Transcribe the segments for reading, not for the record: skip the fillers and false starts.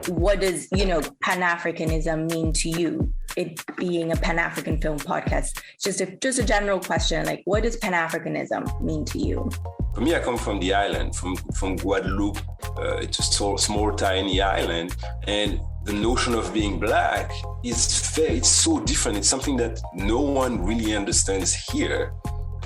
what does, Pan-Africanism mean to you? It being a Pan-African film podcast, just a general question, like, what does Pan-Africanism mean to you? For me, I come from the island, from Guadeloupe. It's a small, tiny island. And the notion of being Black it's so different. It's something that no one really understands here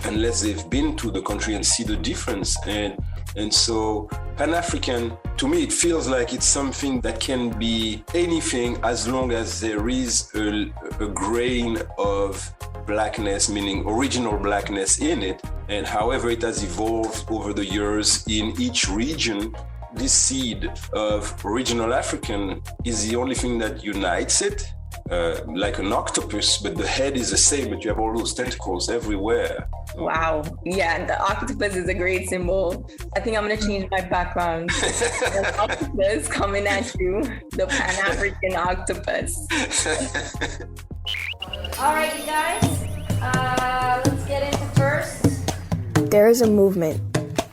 unless they've been to the country and see the difference. And so Pan-African, to me, it feels like it's something that can be anything as long as there is a grain of Blackness, meaning original Blackness in it. And however it has evolved over the years in each region, this seed of original African is the only thing that unites it, like an octopus, but the head is the same, but you have all those tentacles everywhere. Wow. Yeah, the octopus is a great symbol. I think I'm going to change my background. The octopus coming at you, the Pan-African octopus. All right, you guys, let's get into first. There is a movement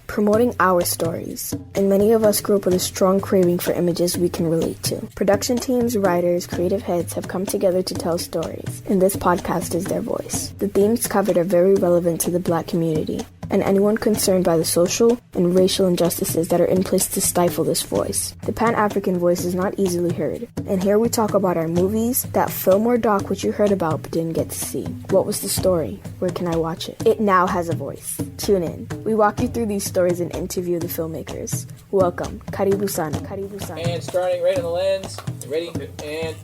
promoting our stories, and many of us grew up with a strong craving for images we can relate to. Production teams, writers, creative heads have come together to tell stories, and this podcast is their voice. The themes covered are very relevant to the Black community, and anyone concerned by the social and racial injustices that are in place to stifle this voice. The Pan-African voice is not easily heard, and here we talk about our movies, that film or doc which you heard about but didn't get to see. What was the story? Where can I watch it? It now has a voice. Tune in. We walk you through these stories and interview the filmmakers. Welcome. Karibu sana. Karibu sana. And starting right on the lens. Ready, and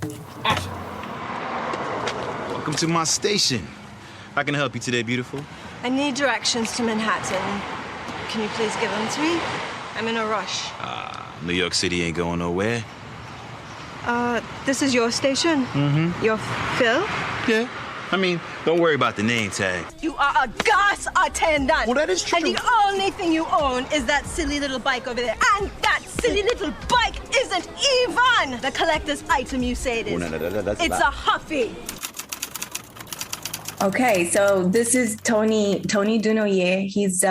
action. Welcome to my station. How can I help you today, beautiful? I need directions to Manhattan. Can you please give them to me? I'm in a rush. New York City ain't going nowhere. This is your station? Mm-hmm. Your Phil? Yeah. I mean, don't worry about the name tag. You are a gas attendant. Well, that is true. And the only thing you own is that silly little bike over there. And that silly little bike isn't even the collector's item you say it is. Oh, no, that's it's a Huffy. Okay, so this is Tony Dunoyer. He's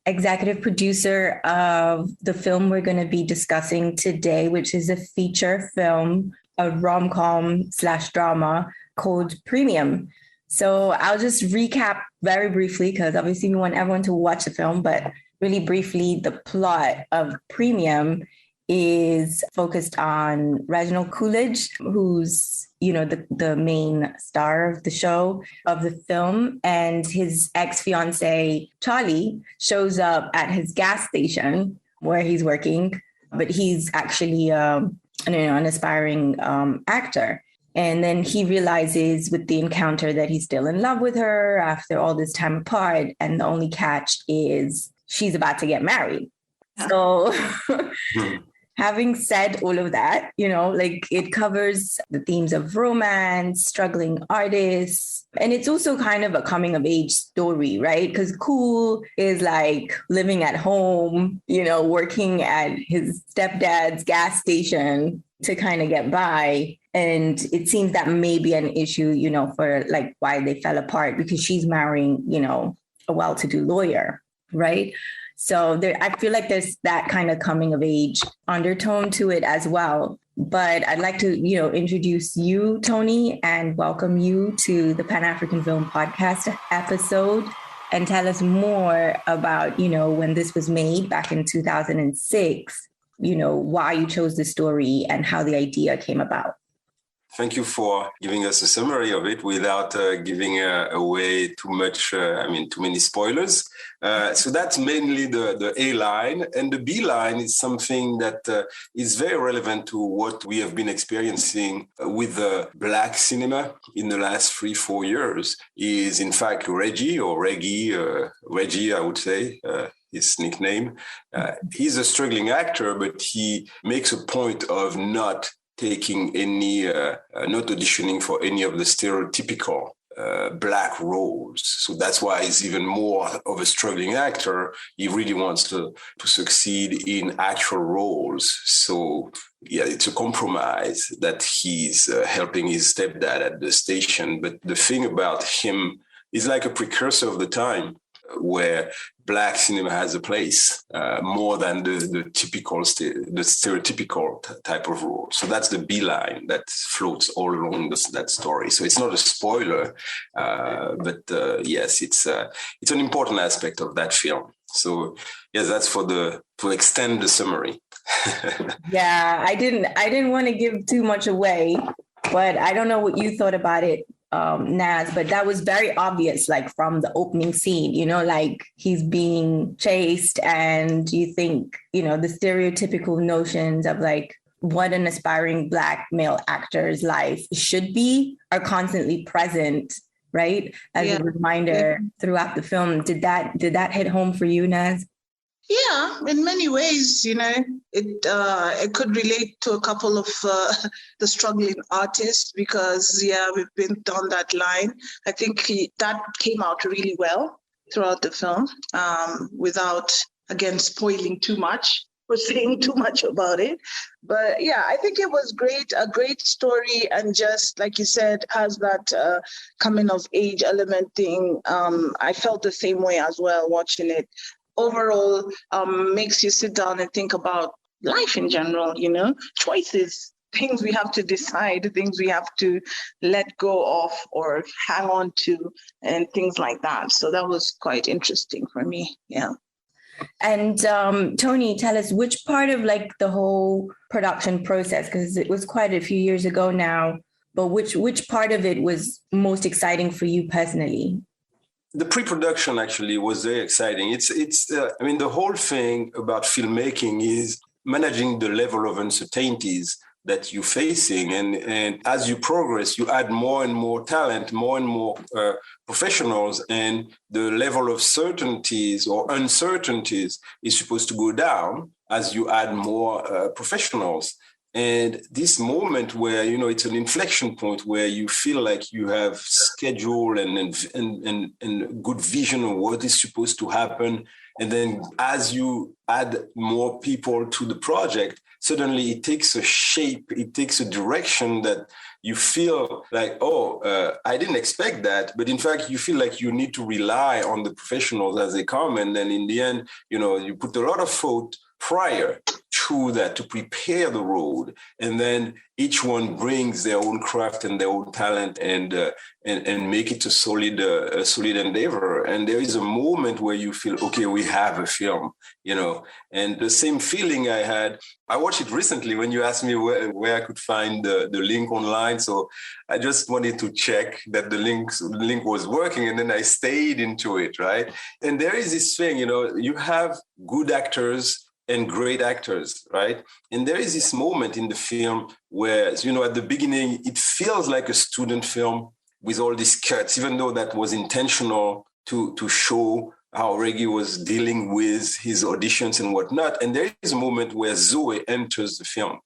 executive producer of the film we're going to be discussing today, which is a feature film, a rom-com / drama called Premium. So I'll just recap very briefly, because obviously we want everyone to watch the film, but really briefly, the plot of Premium is focused on Reginald Coolidge, who's the main star of the show, of the film, and his ex-fiancee Charli shows up at his gas station where he's working, but he's actually an aspiring actor. And then he realizes with the encounter that he's still in love with her after all this time apart, and the only catch is she's about to get married. So having said all of that, it covers the themes of romance, struggling artists, and it's also kind of a coming of age story, right? Because Cool is like living at home, working at his stepdad's gas station to kind of get by. And it seems that may be an issue, for like why they fell apart, because she's marrying, a well-to-do lawyer, right? So I feel like there's that kind of coming of age undertone to it as well. But I'd like to, introduce you, Tony, and welcome you to the Pan-African Film podcast episode, and tell us more about, when this was made back in 2006, why you chose the story and how the idea came about. Thank you for giving us a summary of it without giving away too many spoilers. So that's mainly the A line. And the B line is something that is very relevant to what we have been experiencing with Black cinema in the last 3-4 years, is in fact Reggie, I would say, his nickname. He's a struggling actor, but he makes a point of not taking any, not auditioning for any of the stereotypical Black roles. So that's why he's even more of a struggling actor. He really wants to succeed in actual roles. So yeah, it's a compromise that he's helping his stepdad at the station. But the thing about him is like a precursor of the time. where Black cinema has a place more than the stereotypical type of role. So that's the beeline that floats all along that story. So it's not a spoiler, but yes, it's an important aspect of that film. So yes, that's to extend the summary. Yeah, I didn't want to give too much away, but I don't know what you thought about it, Naz, but that was very obvious, like from the opening scene, like he's being chased, and you think, the stereotypical notions of like what an aspiring Black male actor's life should be are constantly present, right? As a reminder throughout the film. Did that hit home for you, Naz? Yeah, in many ways, it could relate to a couple of the struggling artists because, we've been down that line. I think that came out really well throughout the film without, again, spoiling too much or saying too much about it. But I think it was a great story. And just like you said, has that coming of age element thing. I felt the same way as well watching it. Overall, makes you sit down and think about life in general, choices, things we have to decide, things we have to let go of or hang on to, and things like that. So that was quite interesting for me. Yeah. And Tony, tell us which part of like the whole production process, because it was quite a few years ago now, but which part of it was most exciting for you personally? The pre-production actually was very exciting. It's the whole thing about filmmaking is managing the level of uncertainties that you're facing. And as you progress, you add more and more talent, more and more professionals, and the level of certainties or uncertainties is supposed to go down as you add more professionals. And this moment where, it's an inflection point where you feel like you have schedule and good vision of what is supposed to happen. And then as you add more people to the project, suddenly it takes a shape, it takes a direction that you feel like, I didn't expect that. But in fact, you feel like you need to rely on the professionals as they come. And then in the end, you put a lot of thought prior to that to prepare the road, and then each one brings their own craft and their own talent and make it a solid endeavor. And there is a moment where you feel, okay, we have a film, and the same feeling I had. I watched it recently when you asked me where I could find the link online. So I just wanted to check that the link was working, and then I stayed into it, right? And there is this thing, you have good actors and great actors, right? And there is this moment in the film where, at the beginning, it feels like a student film with all these cuts, even though that was intentional to show how Reggie was dealing with his auditions and whatnot. And there is a moment where Zoe enters the film.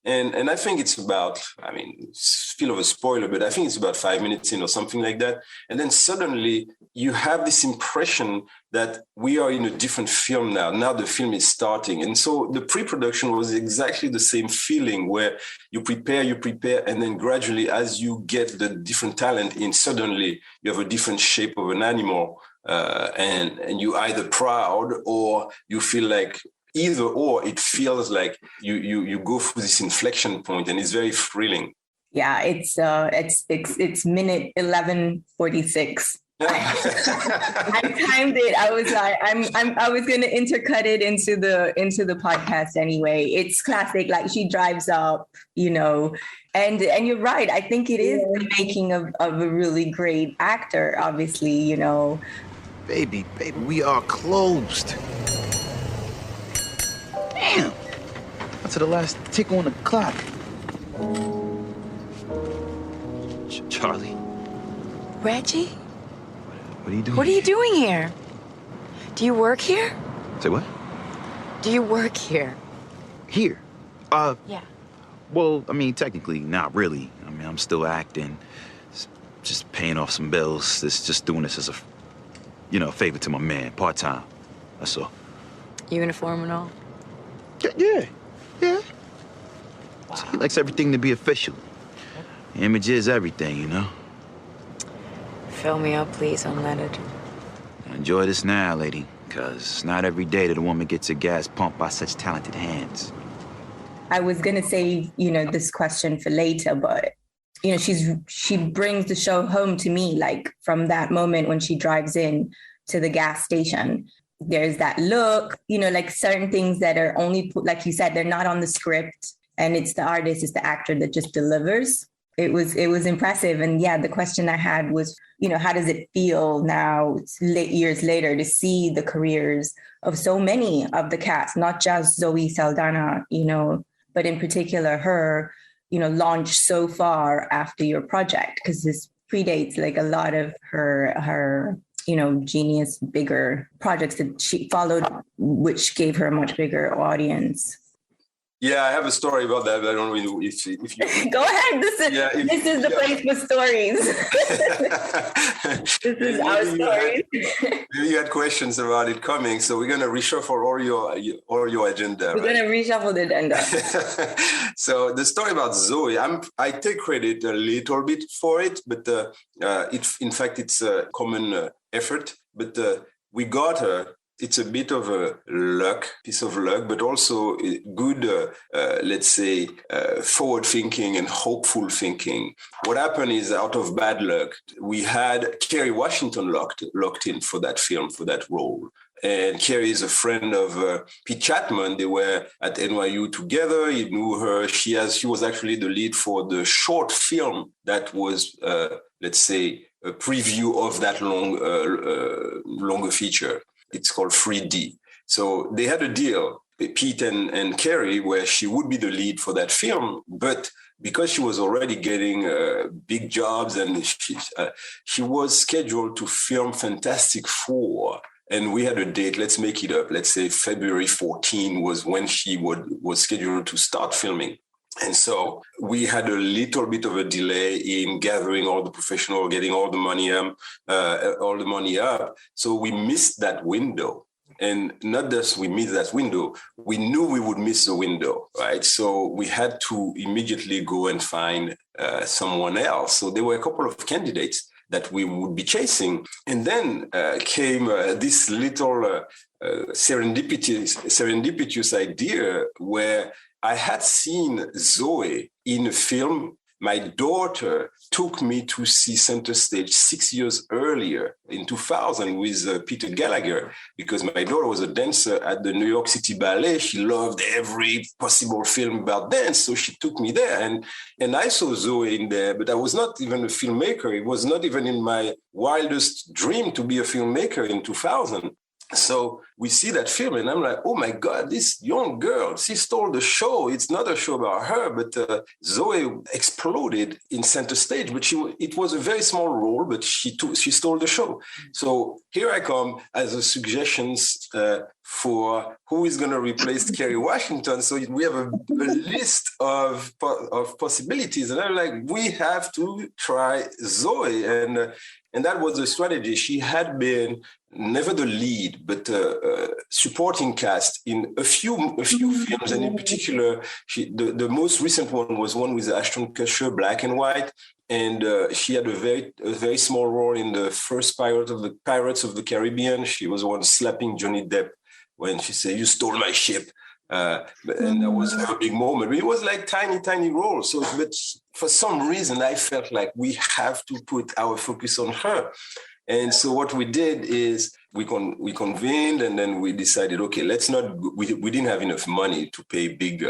And I think it's about, it's a bit of a spoiler, but I think it's about 5 minutes in or something like that. And then suddenly you have this impression that we are in a different film now. Now the film is starting. And so the pre-production was exactly the same feeling where you prepare, and then gradually as you get the different talent in, suddenly you have a different shape of an animal. And you're either proud or you feel like either or. It feels like you go through this inflection point, and it's very thrilling. Yeah, it's minute 11:46. I timed it. I was like, I was going to intercut it into the podcast anyway. It's classic. Like she drives up, and you're right. I think it is the making of a really great actor. Obviously, Baby, we are closed. Damn. That's the last tick on the clock. Charli. Reggie? What are you doing? What are you doing here? Do you work here? Say what? Do you work here? Here? Yeah. Well, technically, not really. I'm still acting, just paying off some bills. Just doing this as a favor to my man, part-time. That's all. Uniform and all? Yeah. Wow. He likes everything to be official. Image is everything, Fill me up, please, unleaded. enjoy this now, lady, because not every day that a woman gets her gas pumped by such talented hands. I was going to save, this question for later, but, she brings the show home to me, like from that moment when she drives in to the gas station. There's that look, like certain things that are only, like you said, they're not on the script, and it's the artist, it's the actor that just delivers. It was impressive. And yeah, the question I had was, how does it feel now, years later, to see the careers of so many of the cast, not just Zoe Saldana, but in particular her, launch so far after your project, because this predates like a lot of her genius, bigger projects that she followed, which gave her a much bigger audience. Yeah, I have a story about that, but I don't know if you... Go ahead. This is the place for stories. This is our story. You had questions about it coming, so we're going to reshuffle all your agenda. We're going to reshuffle the agenda. So the story about Zoe, I take credit a little bit for it, but in fact, it's a common effort. But we got her. It's a bit of a piece of luck, but also good, let's say, forward thinking and hopeful thinking. What happened is, out of bad luck, we had Kerry Washington locked in for that film, for that role. And Kerry is a friend of Pete Chatmon. They were at NYU together. He knew her. She was actually the lead for the short film that was, let's say, a preview of that longer feature. It's called 3D. So they had a deal, Pete and Kerry, where she would be the lead for that film. But because she was already getting big jobs, and she was scheduled to film Fantastic Four. And we had a date, let's make it up. Let's say February 14 was when she was scheduled to start filming. And so we had a little bit of a delay in gathering all the professionals, getting all the money up. So we missed that window. And not just we missed that window, we knew we would miss the window, right? So we had to immediately go and find someone else. So there were a couple of candidates that we would be chasing. And then came this little serendipitous idea where I had seen Zoe in a film. My daughter took me to see Center Stage 6 years earlier in 2000 with Peter Gallagher, because my daughter was a dancer at the New York City Ballet. She loved every possible film about dance, so she took me there. And I saw Zoe in there, but I was not even a filmmaker. It was not even in my wildest dream to be a filmmaker in 2000. So we see that film and I'm like, oh my God, this young girl, she stole the show. It's not a show about her, but Zoe exploded in Center Stage, but it was a very small role, but she stole the show. So here I come as a suggestions for who is going to replace Kerry Washington. So we have a list of possibilities. And I'm like, we have to try Zoe. And that was the strategy. She had been never the lead, but supporting cast in a few films, and in particular, the most recent one was one with Ashton Kutcher, Black and White, and she had a very small role in the first Pirates of the Caribbean. She was the one slapping Johnny Depp when she said, "You stole my ship." And that was her big moment. But it was like tiny role. So, but for some reason, I felt like we have to put our focus on her. And so what we did is we convened, and then we decided, okay, let's not. We didn't have enough money to pay big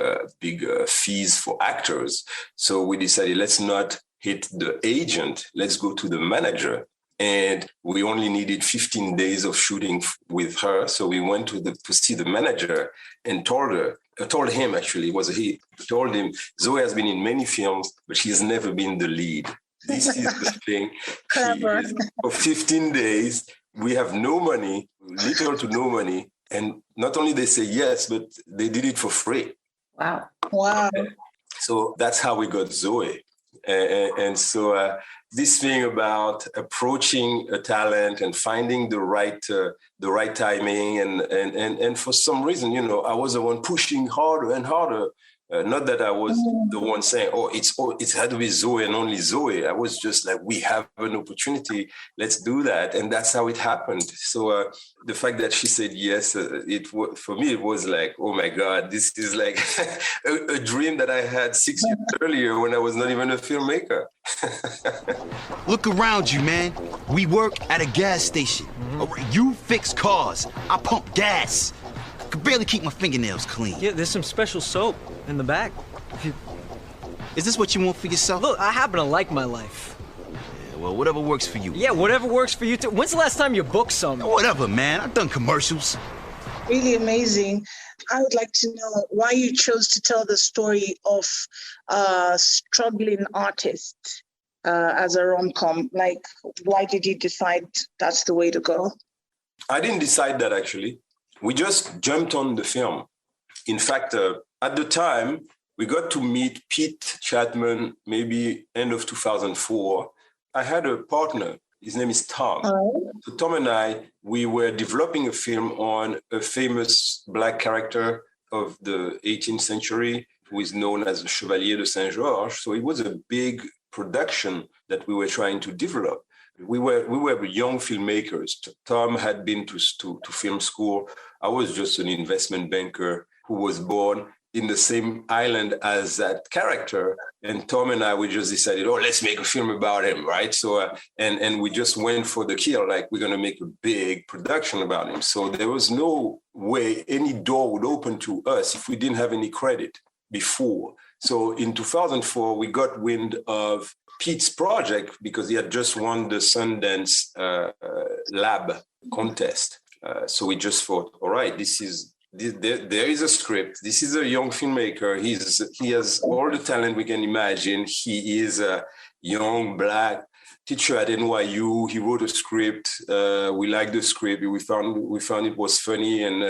fees for actors, so we decided let's not hit the agent. Let's go to the manager. And we only needed 15 days of shooting with her. So we went to see the manager and told him, Zoe has been in many films, but she's never been the lead. This is the thing. Clever. For 15 days, we have no money, little to no money. And not only they say yes, but they did it for free. Wow. So that's how we got Zoe. And so this thing about approaching a talent and finding the right timing, and for some reason, I was the one pushing harder and harder Not that I was the one saying, it had to be Zoe and only Zoe. I was just like, we have an opportunity, let's do that. And that's how it happened. So the fact that she said yes, for me, it was like, oh my God, this is like a dream that I had 6 years earlier when I was not even a filmmaker. Look around you, man. We work at a gas station. You fix cars. I pump gas. I could barely keep my fingernails clean. Yeah, there's some special soap in the back. Is this what you want for yourself? Look, I happen to like my life. Yeah, well, whatever works for you. Yeah, whatever works for you too. When's the last time you booked something? Whatever, man. I've done commercials. Really amazing. I would like to know why you chose to tell the story of a struggling artist as a rom-com. Like, why did you decide that's the way to go? I didn't decide that, actually. We just jumped on the film. In fact, at the time, we got to meet Pete Chatmon maybe end of 2004. I had a partner. His name is Tom. So Tom and I, we were developing a film on a famous Black character of the 18th century who is known as the Chevalier de Saint-Georges. So it was a big production that we were trying to develop. We were young filmmakers. Tom had been to film school. I was just an investment banker who was born in the same island as that character. And Tom and I, we just decided, let's make a film about him, right? So, and we just went for the kill, like we're gonna make a big production about him. So there was no way any door would open to us if we didn't have any credit before. So in 2004, we got wind of Pete's project because he had just won the Sundance Lab contest. So we just thought, all right, there is a script. This is a young filmmaker. He has all the talent we can imagine. He is a young Black teacher at NYU. He wrote a script. We liked the script. We found it was funny and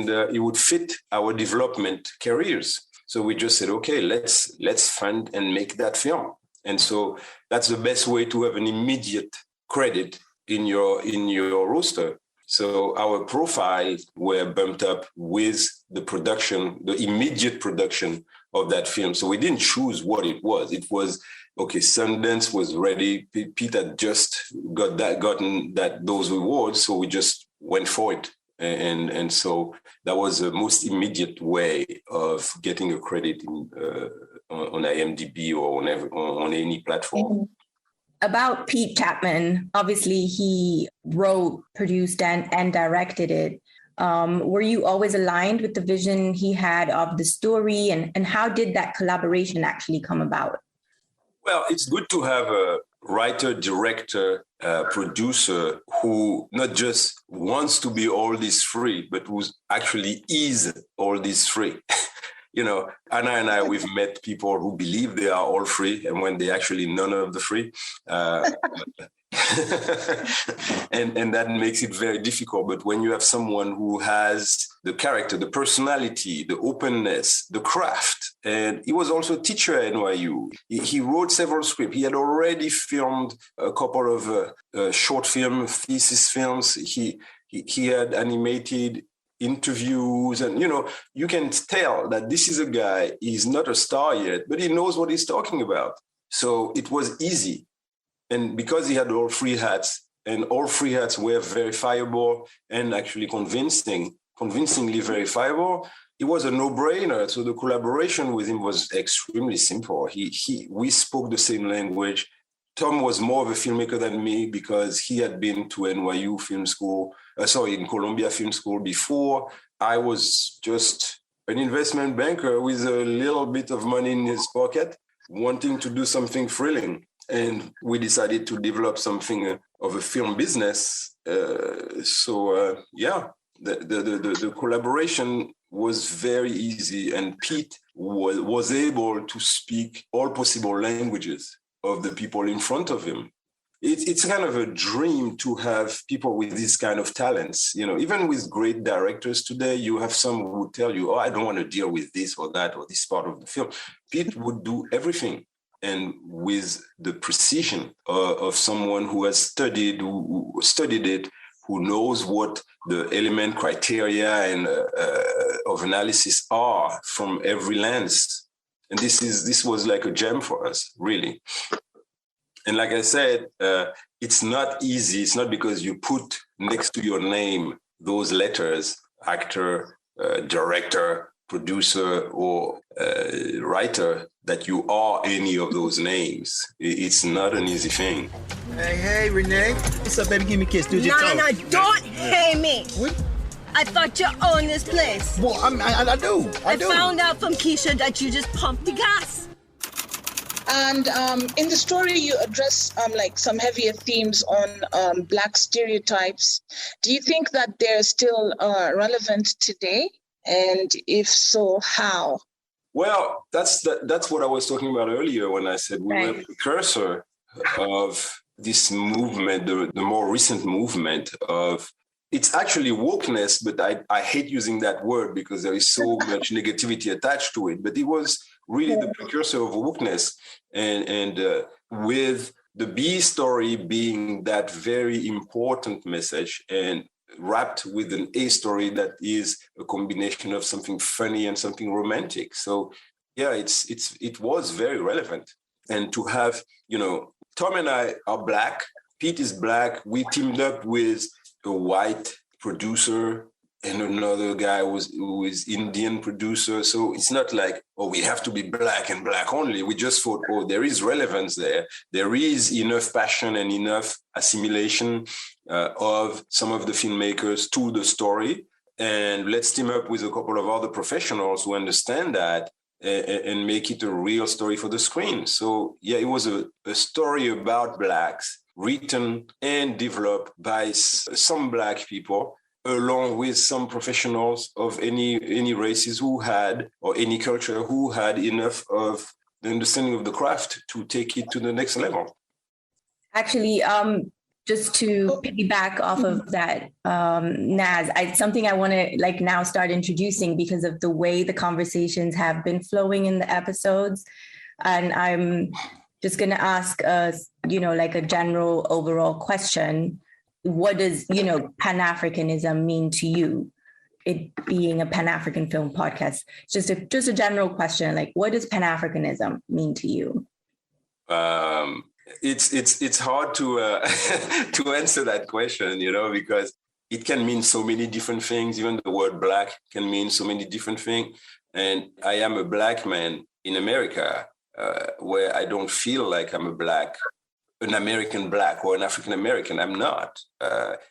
it would fit our development careers. So we just said, okay, let's fund and make that film. And so that's the best way to have an immediate credit in your roster. So our profiles were bumped up with the production, the immediate production of that film. So we didn't choose what it was. It was, okay, Sundance was ready. Pete had just gotten those awards. So we just went for it. And so that was the most immediate way of getting a credit on IMDb or on any platform. About Pete Chatmon, obviously he wrote, produced, and directed it. Were you always aligned with the vision he had of the story? And how did that collaboration actually come about? Well, it's good to have a writer, director, producer who not just wants to be all these three, but who actually is all these three. You know, Anna and I, we've met people who believe they are all free, and when they actually none of the free. And that makes it very difficult. But when you have someone who has the character, the personality, the openness, the craft, and he was also a teacher at NYU. He wrote several scripts. He had already filmed a couple of short film, thesis films. He had animated interviews, and you can tell that this is a guy, he's not a star yet, but he knows what he's talking about. So it was easy. And because he had all three hats, and all three hats were verifiable and actually convincingly verifiable, it was a no-brainer. So the collaboration with him was extremely simple. We spoke the same language. Tom was more of a filmmaker than me because he had been to NYU Film School, in Columbia Film School before. I was just an investment banker with a little bit of money in his pocket, wanting to do something thrilling. And we decided to develop something of a film business. The collaboration was very easy, and Pete was able to speak all possible languages of the people in front of him. It's kind of a dream to have people with these kind of talents. Even with great directors today, you have some who would tell you, I don't want to deal with this or that or this part of the film. Pete would do everything, and with the precision of someone who has studied it, who knows what the element criteria and of analysis are from every lens. And this was like a gem for us, really. And like I said, it's not easy. It's not because you put next to your name those letters, actor, director, producer, or writer, that you are any of those names. It's not an easy thing. Hey, Renee. What's up, baby? Give me a kiss. Do your toe. No, don't hey me. What? I thought you owned this place. Well, I do. I do. I found out from Keisha that you just pumped the gas. And in the story, you address like some heavier themes on Black stereotypes. Do you think that they're still relevant today? And if so, how? Well, that's what I was talking about earlier when I said we were the precursor of this movement, the more recent movement of, it's actually wokeness, but I hate using that word because there is so much negativity attached to it. But it was really the precursor of wokeness, and with the B story being that very important message, and wrapped with an A story that is a combination of something funny and something romantic. So yeah, it was very relevant. And to have, Tom and I are Black, Pete is Black, we teamed up with a white producer and another guy who is Indian producer. So it's not like, we have to be Black and Black only. We just thought, there is relevance there. There is enough passion and enough assimilation of some of the filmmakers to the story. And let's team up with a couple of other professionals who understand that and make it a real story for the screen. So yeah, it was a story about Blacks written and developed by some Black people, along with some professionals of any races who had, or any culture who had enough of the understanding of the craft to take it to the next level. Actually, just to piggyback off of that, Naz, something I want to now start introducing because of the way the conversations have been flowing in the episodes. And I'm just going to ask us, a general overall question. What does, Pan-Africanism mean to you? It being a Pan-African Film podcast, just a general question, what does Pan-Africanism mean to you? It's hard to to answer that question, because it can mean so many different things. Even the word Black can mean so many different things. And I am a Black man in America, where I don't feel like I'm an American Black or an African American. I'm not,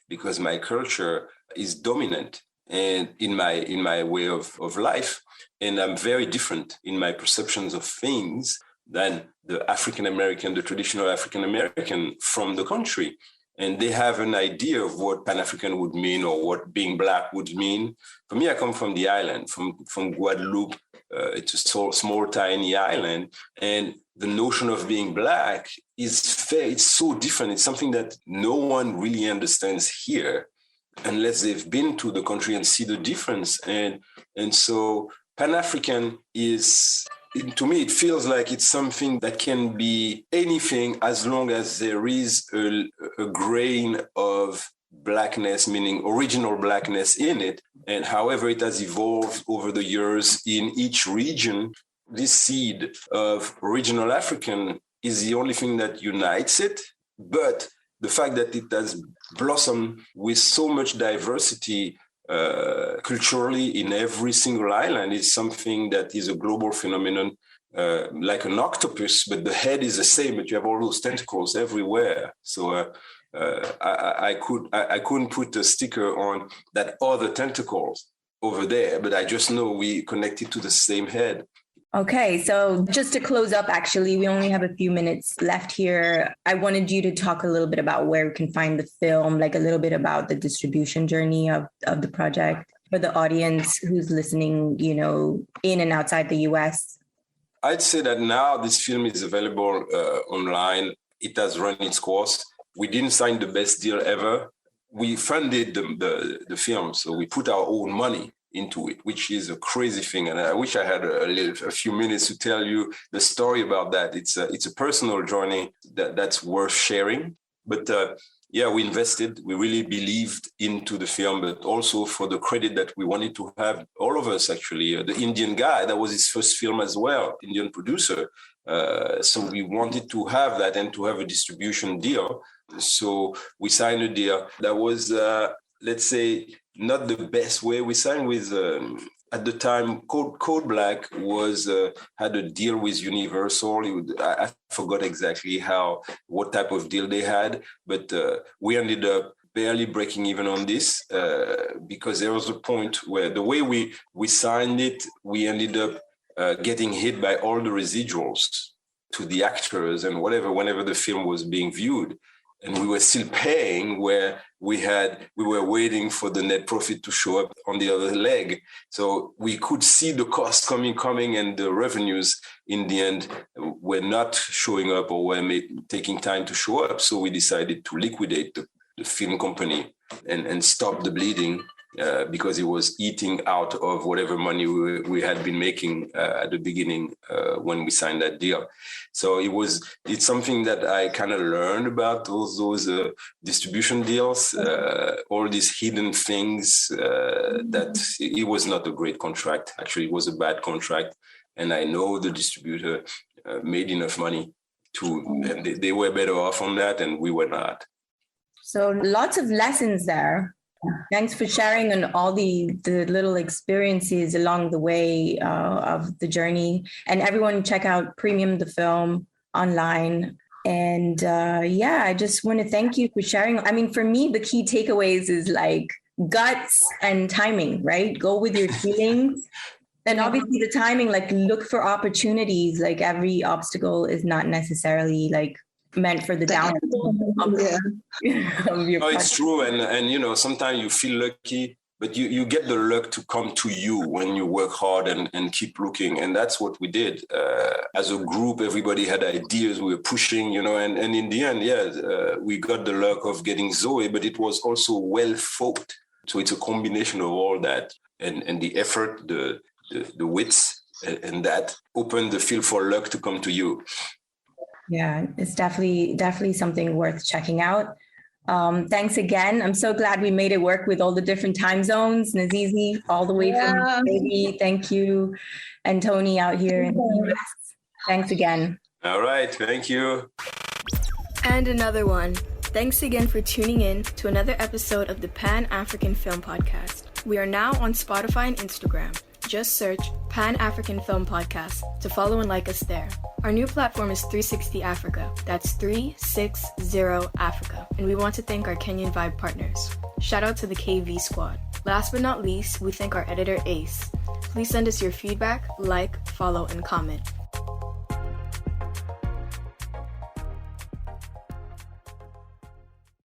because my culture is dominant and in my way of life, and I'm very different in my perceptions of things than the African American, the traditional African American from the country. And they have an idea of what Pan-African would mean or what being Black would mean. For me, I come from the island, from Guadeloupe. It's a small, tiny island. And the notion of being Black it's so different. It's something that no one really understands here unless they've been to the country and see the difference. And so Pan-African is, to me, it feels like it's something that can be anything as long as there is a grain of Blackness, meaning original Blackness in it. And however it has evolved over the years in each region, this seed of original African is the only thing that unites it. But the fact that it has blossomed with so much diversity culturally in every single island is something that is a global phenomenon, like an octopus, but the head is the same, but you have all those tentacles everywhere. So I couldn't put a sticker on that other tentacles over there, but I just know we connected to the same head. Okay, so just to close up, actually, we only have a few minutes left here. I wanted you to talk a little bit about where we can find the film, a little bit about the distribution journey of the project for the audience who's listening, in and outside the US. I'd say that now this film is available online. It has run its course. We didn't sign the best deal ever. We funded the film, so we put our own money into it, which is a crazy thing. And I wish I had a few minutes to tell you the story about that. It's a personal journey that's worth sharing. But we invested. We really believed into the film, but also for the credit that we wanted to have, all of us actually. The Indian guy, that was his first film as well, Indian producer. So we wanted to have that and to have a distribution deal. So we signed a deal. That was, let's say, not the best way. We signed with, at the time, Code Black was had a deal with Universal. I forgot exactly what type of deal they had, but we ended up barely breaking even on this because there was a point where the way we signed it, we ended up getting hit by all the residuals to the actors and whenever the film was being viewed. And we were still paying where we were waiting for the net profit to show up on the other leg. So we could see the costs coming, and the revenues in the end were not showing up or were taking time to show up. So we decided to liquidate the film company and stop the bleeding because it was eating out of whatever money we had been making at the beginning when we signed that deal. So it's something that I kind of learned about those distribution deals, all these hidden things that it was not a great contract. Actually, it was a bad contract. And I know the distributor made enough money and they were better off on that and we were not. So lots of lessons there. Thanks for sharing on all the little experiences along the way of the journey. And everyone check out Premium the Film online. And I just want to thank you for sharing. I mean, for me, the key takeaways is like guts and timing, right? Go with your feelings. And obviously the timing, like look for opportunities. Like every obstacle is not necessarily like meant for the downfall of your No, it's true. And sometimes you feel lucky, but you get the luck to come to you when you work hard and keep looking. And that's what we did. As a group, everybody had ideas. We were pushing, and in the end, we got the luck of getting Zoe, but it was also well thought. So it's a combination of all that and the effort, the wits, and that opened the field for luck to come to you. Yeah, it's definitely something worth checking out. Thanks again. I'm so glad we made it work with all the different time zones. Nazizi, all the way from Baby. Thank you. And Tony out here in the US. Thanks again. All right. Thank you. And another one. Thanks again for tuning in to another episode of the Pan-African Film Podcast. We are now on Spotify and Instagram. Just search Pan-African Film Podcast to follow and like us there. Our new platform is 360 Africa. That's 360 Africa. And we want to thank our Kenyan Vibe partners. Shout out to the KV squad. Last but not least, we thank our editor Ace. Please send us your feedback, like, follow, and comment.